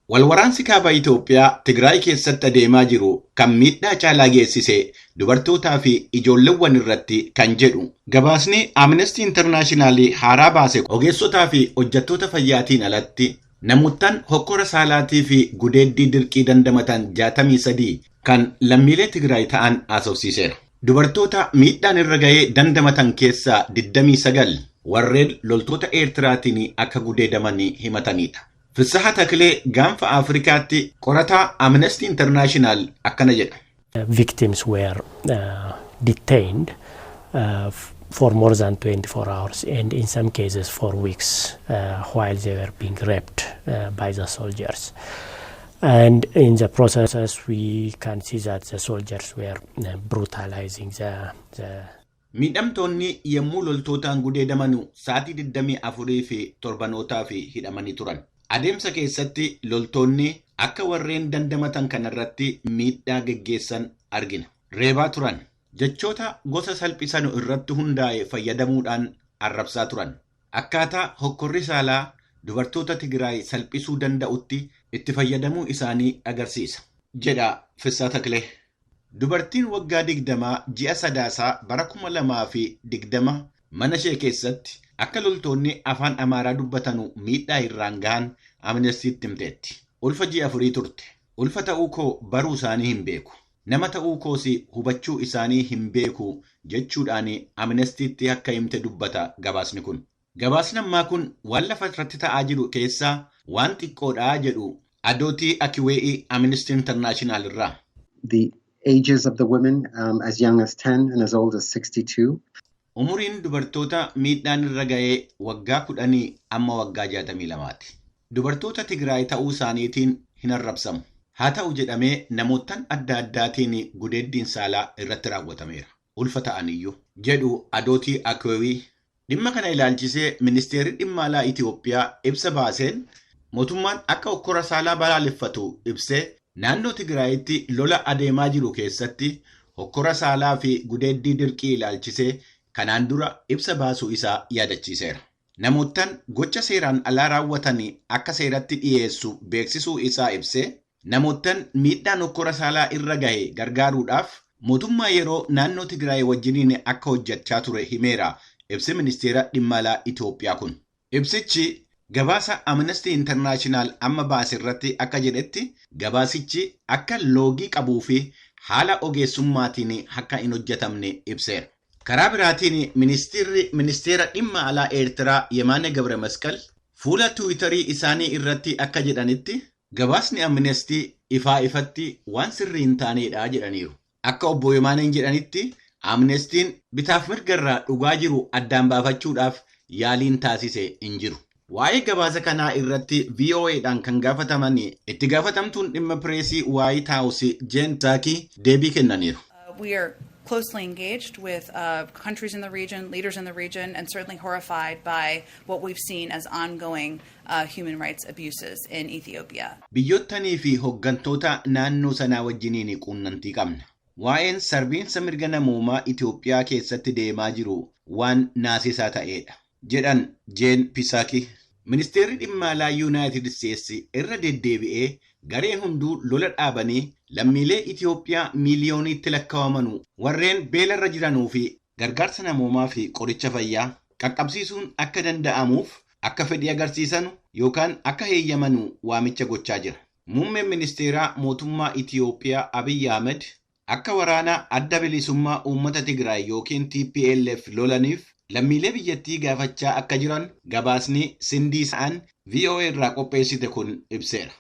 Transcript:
Walwaraansi kaaba Itoophiyaa Tigraay keessatti adeemaa jiru kan miidhaa caalaa geessise dubartootaa fi ijoolleewwan irratti kan jedhu gabaasni Amnesty International haaraa baase ogeessotaa fi hojjettoota fayyaatiin alatti namoottan hokkora saalaatii fi gudeeddii dirqii dandamatan 63 kan lammiilee Tigraay ta'an haasofsiiseera. Dubartoota miidhaan irra ga'ee dandamatan keessaa 29 warreen loltoota Eertiraatiin akka gudeedaman himatanidha. Fissaha Taklee gaanfa Afrikaatti qorataa Amnesty International akkana jedha. Victims were detained for more than 24 hours and in some cases for weeks while they were being raped by the soldiers. And in the process we can see that the soldiers were brutalizing the Miidhamtoonni yemmuu loltootaan gudeedamanu sa'aatii 24 fi torbanootaa fi hidhamanii turan. Adeemsa keessatti loltoonni akka warreen dandamatan kanarratti miidhaa geggeessan argina. Reebaa turan. Jechoota gosa salphisanu irratti hundaa'e fayyadamuudhaan arrabsaa turan. Akkaataa hokkorri saalaa dubartoota Tigraay salphisuu danda'utti itti fayyadamuu isaanii agarsiisa. Jedha Fissaa Taklee. Dubartiin waggaa 20 ji'a sadaasaa bara 2020 mana ishee keessatti akka loltoonni afaan Amaaraa dubbatanu miidhaa irraan gahan Amnestytti himteetti. Ulfa ji'a 4 turte. Ulfa ta'uu koo baruu isaanii hin beeku. Nama ta'uu koos hubachuu isaanii hin beeku jechuudhaan Amnestytti akka himte dubbata gabaasni kun. Gabaasni ammaa kun waan lafa irratti ta'aa jiru keessaa waan xiqqoodhaa jedhu Adootii Akiwee'ii Amnesty International irraa. The ages of the women as young as 10 and as old as 62. Umuriin dubartoota miidhaan irra ga'ee waggaa 10 amma waggaa 62ti. Dubartoota Tigraay ta'uu isaaniitiin hin arrabsamu. Haa ta'u jedhamee namoottan adda addaatiin gudeeddiin saalaa irratti raawwatameera. Ulfa ta'aniyyuu jedhu Adootii Akiwee'ii. Dhimma kana ilaalchisee ministeerri dhimma alaa Itoophiyaa ibsa baaseen mootummaan akka hokkora saalaa balaaleffatu ibsee naannoo Tigraayitti lola adeemaa jiru keessatti hokkora saalaa fi gudeeddii dirqii ilaalchisee kanaan dura ibsa baasuu isaa yaadachiiseera. Namoottan gocha seeraan alaa raawwatan akka seeratti dhiyeessu beeksisuu isaa ibsee namoottan miidhaan hokkora saalaa irra gahe gargaaruudhaaf mootummaa yeroo naannoo Tigraay wajjiniin akka hojjechaa ture himeera ibsi ministeera dhimma alaa Itoophiyaa kun. Ibsichi gabaasa Amnesty International amma baase irratti akka jedhetti gabaasichi akka loogii qabuu fi haala ogeessummaatiin akka hin hojjetamne ibseera. Karaa biraatiin ministeera dhimma alaa Eertiraa Yemaane Gabre Masqal fuula Tiwiitarii isaanii irratti akka jedhanitti gabaasni Amnesty ifaa ifatti waan sirrii hin taanedha jedhaniiru. Akka obbo Yemaaneen jedhanitti Amnestiin bitaaf mirgarraa dhugaa jiru addaan baafachuudhaaf yaaliin taasise hin jiru. Waa'ee gabaasa kanaa irratti VOA'dhaan kan gaafataman itti gaafatamtuun dhimma pireesii White House Jen Psaki deebii kennaniiru. We are closely engaged with countries in the region, leaders in the region, and certainly horrified by what we've seen as ongoing human rights abuses in Ethiopia. Biyyottanii fi hoggantoota naannoo sanaa wajjiniin quunnamtii qabna. Waa'een sarbiinsa mirga namoomaa Itoophiyaa keessatti deemaa jiru waan naasisaa ta'edha. Jedhan Jen Psaki. Ministeerri dhimma alaa United States irra deddeebi'ee gareen hunduu lola dhaabanii lammiilee Itoophiyaa miiliyooniitti lakkaawamanu warreen beelarra jiranuu fi gargaarsa namoomaa fi qoricha fayyaa qaqqabsiisuun akka danda'amuuf akka fedhii agarsiisan yookaan akka heeyyamanu waamicha gochaa jira. Muummeen ministeeraa mootummaa Itoophiyaa Abiy Ahmed akka waraana adda bilisummaa uummata Tigraay yookiin TPLF lolaniif lammiilee biyyattii gaafachaa akka jiran gabaasni Sindii Sa'an VOA irraa qopheessite kun ibseera.